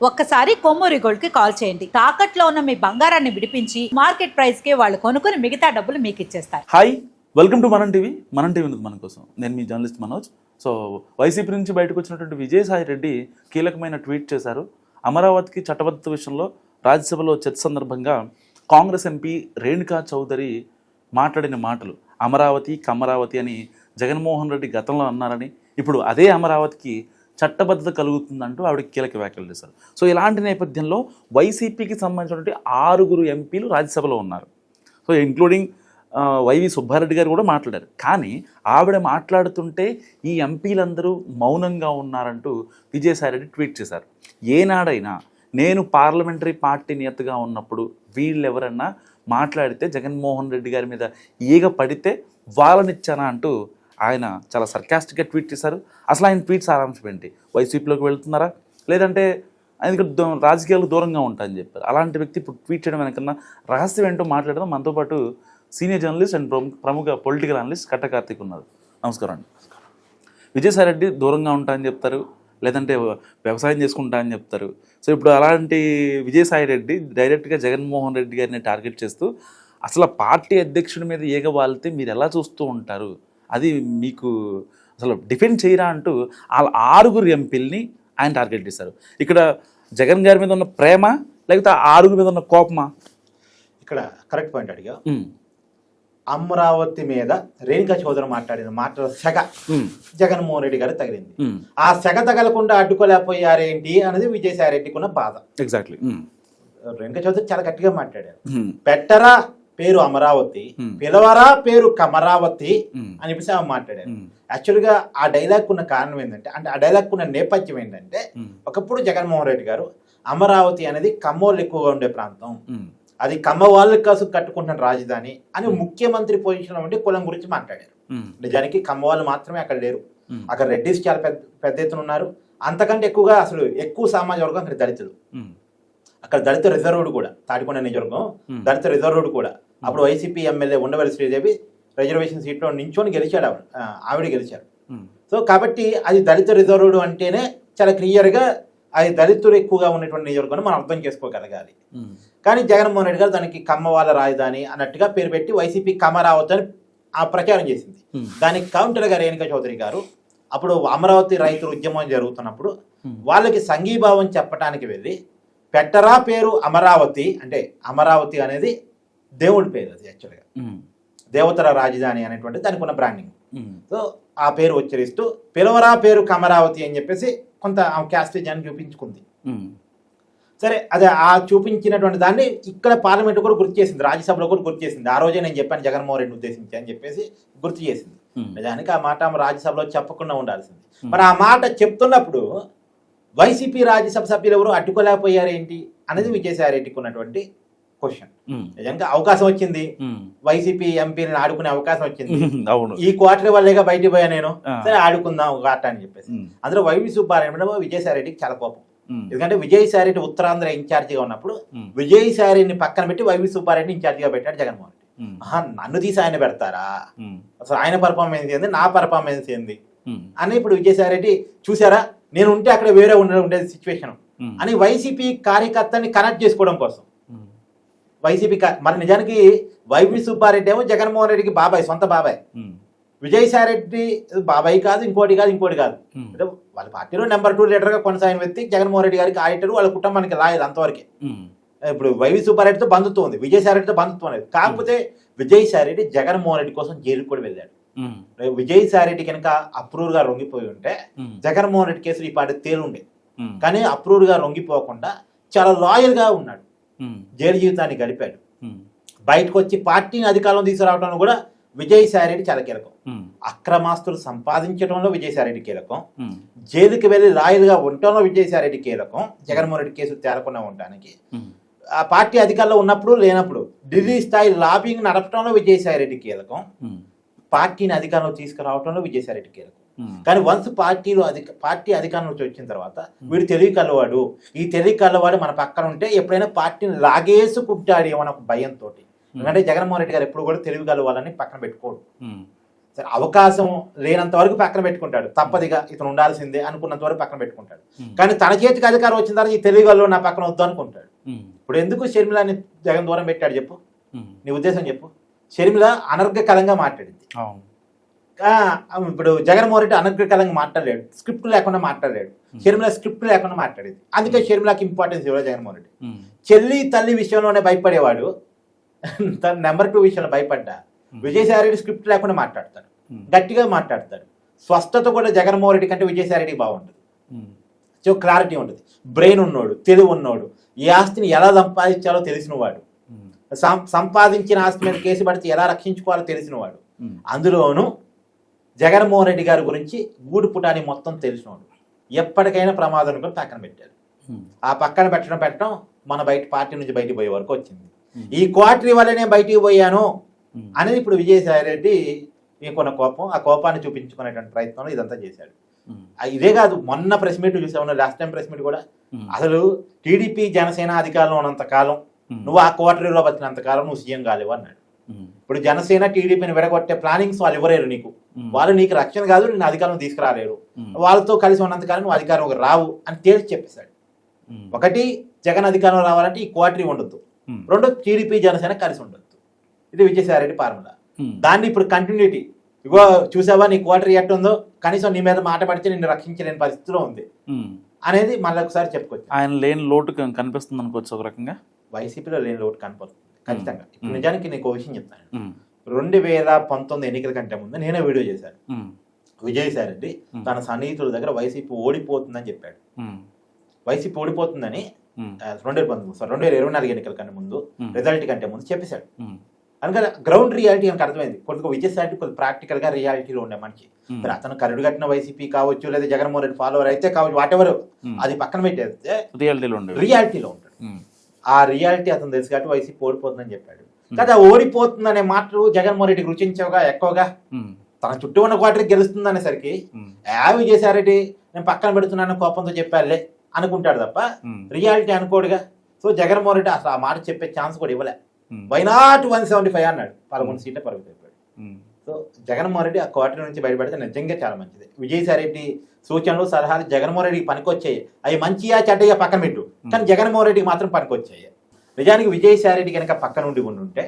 ఒక్కసారి కొమ్మూరి గోల్డ్ కి కాల్ చేయండి. తాకట్లో ఉన్న మీ బంగారాన్ని విడిపించి మార్కెట్ ప్రైస్ కి వాళ్ళు కొనుక్కుని మిగతా డబ్బులు మీకు ఇచ్చేస్తారు. హాయ్, వెల్కమ్ టు మనం టీవీ. మనం టీవీ ఉంది మన కోసం. నేను మీ జర్నలిస్ట్ మనోజ్. సో వైసీపీ నుంచి బయటకు వచ్చినటువంటి విజయసాయి రెడ్డి కీలకమైన ట్వీట్ చేశారు. అమరావతికి చట్టబద్ధత విషయంలో రాజ్యసభలో చర్చ సందర్భంగా కాంగ్రెస్ ఎంపీ రేణుకా చౌదరి మాట్లాడిన మాటలు అమరావతి కమరావతి అని జగన్మోహన్ రెడ్డి గతంలో అన్నారని, ఇప్పుడు అదే అమరావతికి చట్టబద్ధత కలుగుతుందంటూ ఆవిడ కీలక వ్యాఖ్యలు చేశారు. సో ఇలాంటి నేపథ్యంలో వైసీపీకి సంబంధించినటువంటి 6 ఎంపీలు రాజ్యసభలో ఉన్నారు. సో ఇంక్లూడింగ్ వైవి సుబ్బారెడ్డి గారు కూడా మాట్లాడారు. కానీ ఆవిడ మాట్లాడుతుంటే ఈ ఎంపీలందరూ మౌనంగా ఉన్నారంటూ విజయసాయిరెడ్డి ట్వీట్ చేశారు. ఏనాడైనా నేను పార్లమెంటరీ పార్టీ నేతగా ఉన్నప్పుడు వీళ్ళెవరన్నా మాట్లాడితే జగన్మోహన్ రెడ్డి గారి మీద ఈగ పడితే వాళ్ళనిచ్చానా అంటూ ఆయన చాలా సర్కాస్టిక్గా ట్వీట్ చేశారు. అసలు ఆయన ట్వీట్ సారాంశం ఏంటి? వైసీపీలోకి వెళ్తున్నారా, లేదంటే ఆయనకి రాజకీయాలకు దూరంగా ఉంటాయని చెప్పారు. అలాంటి వ్యక్తి ఇప్పుడు ట్వీట్ చేయడం వెనకన్నా రహస్యం ఏంటో మాట్లాడడం మనతో పాటు సీనియర్ జర్నలిస్ట్ అండ్ ప్రముఖ పొలిటికల్ అనలిస్ట్ కట్ట కార్తీక్ ఉన్నారు. నమస్కారం అండి. విజయసాయి రెడ్డి దూరంగా ఉంటాయని చెప్తారు, లేదంటే వ్యవసాయం చేసుకుంటా అని చెప్తారు. సో ఇప్పుడు అలాంటి విజయసాయి రెడ్డి డైరెక్ట్గా జగన్మోహన్ రెడ్డి గారిని టార్గెట్ చేస్తూ అసలు పార్టీ అధ్యక్షుడి మీద ఈగ వాలితే మీరు ఎలా చూస్తూ ఉంటారు, అది మీకు అసలు డిఫెండ్ చేయరా అంటూ వాళ్ళ 6 ఎంపీల్ని ఆయన టార్గెట్ చేశారు. ఇక్కడ జగన్ గారి మీద ఉన్న ప్రేమ లేకపోతే 6 మీద ఉన్న కోపమా? ఇక్కడ కరెక్ట్ పాయింట్ అడిగా. అమరావతి మీద రేణుకా చౌదరి మాట్లాడిన మాటల సెగ జగన్మోహన్ రెడ్డి గారు తగిలింది. ఆ సెగ తగలకుండా అడ్డుకోలేకపోయారేంటి అనేది విజయసాయి రెడ్డికి ఉన్న బాధ. ఎగ్జాక్ట్లీ. రేణుకా చౌదరి చాలా గట్టిగా మాట్లాడారు. పెట్టరా పేరు అమరావతి, పిలవరా పేరు కమరావతి అని చెప్పేసి ఆమె మాట్లాడారు. యాక్చువల్గా ఆ డైలాగ్ ఉన్న కారణం ఏంటంటే, అంటే ఆ డైలాగ్ ఉన్న నేపథ్యం ఏంటంటే, ఒకప్పుడు జగన్మోహన్ రెడ్డి గారు అమరావతి అనేది కమ్మోళ్ళు ఎక్కువగా ఉండే ప్రాంతం, అది కమ్మ వాళ్ళ కోసం కట్టుకుంటున్న రాజధాని అని ముఖ్యమంత్రి పొజిషన్ ఉండి కులం గురించి మాట్లాడారు. నిజానికి కమ్మ వాళ్ళు మాత్రమే అక్కడ లేరు, అక్కడ రెడ్డిస్ చాలా పెద్ద ఎత్తున ఉన్నారు. అంతకంటే ఎక్కువగా అసలు ఎక్కువ సామాజిక వర్గం అక్కడ దళితులు. అక్కడ దళిత రిజర్వ్డ్ కూడా, తాడికొండ నియోజకవర్గం దళిత రిజర్వ్డ్ కూడా. అప్పుడు YCP MLA Undavalli Sridevi reservation సీట్లో నించొని గెలిచాడు, ఆవిడ గెలిచారు. సో కాబట్టి అది దళిత రిజర్వ్డ్ అంటేనే చాలా క్లియర్గా అది దళితులు ఎక్కువగా ఉన్నటువంటి నియోజకవర్గం మనం అర్థం చేసుకోగలగాలి. కానీ జగన్మోహన్ రెడ్డి గారు దానికి కమ్మ వాళ్ళ రాజధాని అన్నట్టుగా పేరు పెట్టి వైసీపీ కమరావతి అని ఆ ప్రచారం చేసింది. దానికి కౌంటర్గా రేణుకా చౌదరి గారు అప్పుడు అమరావతి రైతుల ఉద్యమం జరుగుతున్నప్పుడు వాళ్ళకి సంఘీభావం చెప్పడానికి వెళ్ళి పెట్టరా పేరు అమరావతి, అంటే అమరావతి అనేది దేవుడి పేరు, అది యాక్చువల్గా దేవతల రాజధాని అనేటువంటి దానికి ఉన్న బ్రాండింగ్. సో ఆ పేరు ఉచ్చరిస్తూ పిలవరా పేరు కమరావతి అని చెప్పేసి కొంత క్యాస్టేజ్ చూపించుకుంది. సరే, అదే ఆ చూపించినటువంటి దాన్ని ఇక్కడ పార్లమెంట్ కూడా గుర్తు చేసింది, రాజ్యసభలో కూడా గుర్తు చేసింది. ఆ రోజే నేను చెప్పాను జగన్మోహన్ రెడ్డి ఉద్దేశించి అని చెప్పేసి గుర్తు చేసింది. నిజానికి ఆ మాట రాజ్యసభలో చెప్పకుండా ఉండాల్సింది. మరి ఆ మాట చెప్తున్నప్పుడు వైసీపీ రాజ్యసభ సభ్యులు ఎవరు అడ్డుకోలేకపోయారేంటి అనేది విజయసాయి రెడ్డికి ఉన్నటువంటి క్వశ్చన్. నిజంగా అవకాశం వచ్చింది, వైసీపీ ఎంపీని ఆడుకునే అవకాశం వచ్చింది. ఈ క్వార్టర్ వల్లేగా బయటికి పోయా నేను, సరే ఆడుకుందాం ఒక ఆట అని చెప్పేసి. అందులో వైవి సుబ్బారెడ్డి విజయసాయి రెడ్డికి చాలా కోపం. ఎందుకంటే విజయసాయి రెడ్డి ఉత్తరాంధ్ర ఇన్ఛార్జిగా ఉన్నప్పుడు విజయసాయి రెడ్డిని పక్కన పెట్టి వైవి సుబ్బారెడ్డిని ఇన్ఛార్జిగా పెట్టాడు జగన్మోహన్ రెడ్డి. నన్ను తీసి ఆయన పెడతారా, అసలు ఆయన పర్ఫార్మెన్స్ ఏంది, నా పర్ఫార్మెన్స్ ఏంది అని ఇప్పుడు విజయసాయి రెడ్డి చూసారా, నేను ఉంటే అక్కడ వేరే ఉండేది సిచ్యువేషన్ అని వైసీపీ కార్యకర్తని కనెక్ట్ చేసుకోవడం కోసం వైసీపీ. మరి నిజానికి వైవి సుబ్బారెడ్డి ఏమో జగన్మోహన్ రెడ్డికి బాబాయ్, సొంత బాబాయ్. విజయసాయి రెడ్డి బాబాయ్ కాదు, ఇంకోటి కాదు. అంటే వాళ్ళ పార్టీలో నెంబర్ 2 లీడర్గా కొనసాగిన వ్యక్తి జగన్మోహన్ రెడ్డి గారికి ఆడిటర్, వాళ్ళ కుటుంబానికి లాయదు అంతవరకే. ఇప్పుడు వైవి సుబ్బారెడ్డితో బంధుత్వం ఉంది, విజయసాయి రెడ్డితో బంధుత్వం లేదు. కాకపోతే విజయసాయి రెడ్డి జగన్మోహన్ రెడ్డి కోసం జైలుకు కూడా వెళ్ళాడు. విజయసాయి రెడ్డి కనుక అప్రూవ్ గా లొంగిపోయి ఉంటే జగన్మోహన్ రెడ్డి కేసులు ఈ పార్టీ తేలుండే. కానీ అప్రూవ్ గా లొంగిపోకుండా చాలా లాయల్ గా ఉన్నాడు, జైలు జీవితాన్ని గడిపాడు. బయటకు వచ్చి పార్టీని అధికారంలో తీసుకురావడంలో కూడా విజయసాయి రెడ్డి చాలా కీలకం. అక్రమాస్తులు సంపాదించడంలో విజయసాయి రెడ్డి కీలకం, జైలుకి వెళ్ళి లాయల్గా ఉండటంలో విజయసాయి రెడ్డి కీలకం. జగన్మోహన్ రెడ్డి కేసులు తేలకుండా ఉండడానికి ఆ పార్టీ అధికారంలో ఉన్నప్పుడు లేనప్పుడు ఢిల్లీ స్థాయి లాబింగ్ నడపడంలో విజయసాయి రెడ్డి కీలకం, పార్టీని అధికారంలో తీసుకురావడంలో విజయసాయి రెడ్డి కీలకం. కానీ వన్స్ పార్టీ అధికారంలోకి వచ్చిన తర్వాత వీడు తెలివి కలవాడు, ఈ తెలివి కలవాడు మన పక్కన ఉంటే ఎప్పుడైనా పార్టీని లాగేసుకుంటాడు ఏమో ఒక భయంతో. ఎందుకంటే జగన్మోహన్ రెడ్డి గారు ఎప్పుడు కూడా తెలివి కలవాలని పక్కన పెట్టుకోడు. సరే అవకాశం లేనంత వరకు పక్కన పెట్టుకుంటాడు, తప్పదిగా ఇతను ఉండాల్సిందే అనుకున్నంత వరకు పక్కన పెట్టుకుంటాడు. కానీ తన చేతికి అధికారం వచ్చిన తర్వాత ఈ తెలుగులో నా పక్కన వద్దు అనుకుంటాడు. ఇప్పుడు ఎందుకు షర్మిలని జగన్ దూరం పెట్టాడు చెప్పు, నీ ఉద్దేశం చెప్పు. షర్మిల అనర్గళంగా మాట్లాడింది, ఇప్పుడు జగన్మోహన్ రెడ్డి అనర్గళంగా మాట్లాడలేడు, స్క్రిప్ట్ లేకుండా మాట్లాడలేడు. షర్మిల స్క్రిప్ట్ లేకుండా మాట్లాడేది, అందుకే షర్మిలకి ఇంపార్టెన్స్ ఇవ్వలేదు జగన్మోహన్ రెడ్డి. చెల్లి తల్లి విషయంలోనే భయపడేవాడు, తన నెంబర్ 2 విషయంలో భయపడ్డా. విజయసాయి రెడ్డి స్క్రిప్ట్ లేకుండా మాట్లాడతాడు, గట్టిగా మాట్లాడతాడు. స్వస్థత కూడా జగన్మోహన్ రెడ్డి కంటే విజయసాయి రెడ్డికి బాగుంటుంది. సో క్లారిటీ ఉంటుంది, బ్రెయిన్ ఉన్నోడు, తెలివి ఉన్నోడు, ఈ ఆస్తిని ఎలా సంపాదించాలో తెలిసినవాడు, సంపాదించిన ఆస్తి మీద కేసు పడితే ఎలా రక్షించుకోవాలో తెలిసినవాడు. అందులోనూ జగన్మోహన్ రెడ్డి గారి గురించి గూడు పుటాని మొత్తం తెలిసినవాడు. ఎప్పటికైనా ప్రమాదం కూడా పక్కన పెట్టాడు. ఆ పక్కన పెట్టడం మన పార్టీ నుంచి బయటికి పోయే వరకు వచ్చింది. ఈ క్వార్టరీ వల్ల నేను బయటికి పోయాను అనేది ఇప్పుడు విజయసాయి రెడ్డి మీకున్న కోపం, ఆ కోపాన్ని చూపించుకునేటువంటి ప్రయత్నంలో ఇదంతా చేశాడు. ఇదే కాదు, మొన్న ప్రెస్ మీట్ చూసాము, లాస్ట్ టైం ప్రెస్ మీట్ కూడా, అసలు టీడీపీ జనసేన అధికారంలో ఉన్నంత కాలం నువ్వు ఆ క్వార్టరీలో బతికినంత కాలం నువ్వు సీఎం కాలేవు అన్నాడు. ఇప్పుడు జనసేన టీడీపీని విడగొట్టే ప్లానింగ్స్ వాళ్ళు ఇవ్వలేరు నీకు, వాళ్ళు నీకు రక్షణ కాదు, నేను అధికారం తీసుకురాలేరు, వాళ్ళతో కలిసి ఉన్నంతకాలం నువ్వు అధికారం రావు అని తేల్చి చెప్పేశాడు. ఒకటి, జగన్ అధికారం రావాలంటే ఈ క్వార్టరీ ఉండొద్దు, రెండు, టీడీపీ జనసేన కలిసి ఉండొద్దు. ఇది విజయసాయి రెడ్డి ఫార్ములా. దాన్ని ఇప్పుడు కంటిన్యూటీ, ఇగో చూసావా నీ క్వార్టరీ ఎట్టుందో, కనీసం నీ మీద మాట పడితే నిన్ను రక్షించలేని పరిస్థితిలో ఉంది అనేది మళ్ళీ ఒకసారి చెప్పుకోవచ్చు. ఆయన లేని లోటు కనిపిస్తుంది అనుకోవచ్చు ఒక రకంగా. వైసీపీలో లేని లోటు కనపడుతుంది ఖచ్చితంగా. ఇప్పుడు నిజానికి నీకు విషయం చెప్తాను, 2019 ఎన్నికల కంటే ముందు నేనే వీడియో చేశాను. విజయసాయి రెడ్డి తన సన్నిహితుల దగ్గర వైసీపీ ఓడిపోతుందని చెప్పాడు. వైసీపీ ఓడిపోతుందని 2024 ఎన్నికల కంటే ముందు, రిజల్ట్ కంటే ముందు చెప్పేశాడు. అందుకని గ్రౌండ్ రియాలిటీ మనకు అర్థమైంది. కొద్దిగా విజయసాయి రెడ్డి కొద్దిగా ప్రాక్టికల్ గా రియాలిటీలో ఉండే మనిషి. మరి అతను కరుడు కట్టిన వైసీపీ కావచ్చు, లేదా జగన్మోహన్ రెడ్డి ఫాలోవర్ అయితే కావచ్చు, వాటెవర్, అది పక్కన పెట్టేస్తే రియాలిటీలో ఉంటాడు. ఆ రియాలిటీ అతను తెలుసు కాబట్టి వైసీపీ ఓడిపోతుందని చెప్పాడు. కదా ఓడిపోతుందనే మాటలు జగన్మోహన్ రెడ్డికి రుచించవుగా ఎక్కువగా. తన చుట్టూ ఉన్న క్వార్టరీ గెలుస్తుంది అనేసరికి విజయసాయి రెడ్డి నేను పక్కన పెడుతున్నాను కోపంతో చెప్పాలే అనుకుంటాడు తప్ప రియాలిటీ అనుకోడుగా. సో జగన్మోహన్ రెడ్డి అసలు ఆ మాట చెప్పే ఛాన్స్ కూడా ఇవ్వలే. వైనాట్ 175 అన్నాడు, 11 సీట్ల పరిమితి అయిపోయాడు. సో జగన్మోహన్ రెడ్డి ఆ క్వార్టరీ నుంచి బయటపడితే నిజంగా చాలా మంచిది. విజయసాయి రెడ్డి సూచనలు సలహాలు జగన్మోహన్ రెడ్డికి పనికొచ్చాయి. అవి మంచియా చెడ్డయ్యా పక్కన పెట్టు, కానీ జగన్మోహన్ రెడ్డికి మాత్రం పనికొచ్చాయి. నిజానికి విజయసాయి రెడ్డి కనుక పక్క నుండి ఉంటే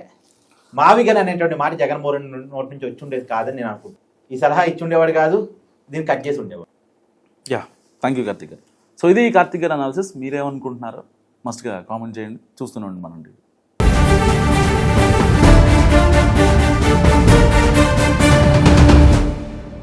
మావిగన్ అనేటువంటి మాట జగన్మోహన్ రెడ్డి నోటి నుంచి వచ్చి ఉండేది కాదని నేను అనుకుంటున్నాను. ఈ సలహా ఇచ్చి ఉండేవాడు కాదు, దీన్ని కట్ చేసి ఉండేవాడు. యా, థ్యాంక్ యూ కార్తిక్ గారు. సో ఇది కార్తిక్ గారు అనాలిసిస్. మీరేమనుకుంటున్నారో మస్ట్గా కామెంట్ చేయండి. చూస్తూనే ఉండండి మనం.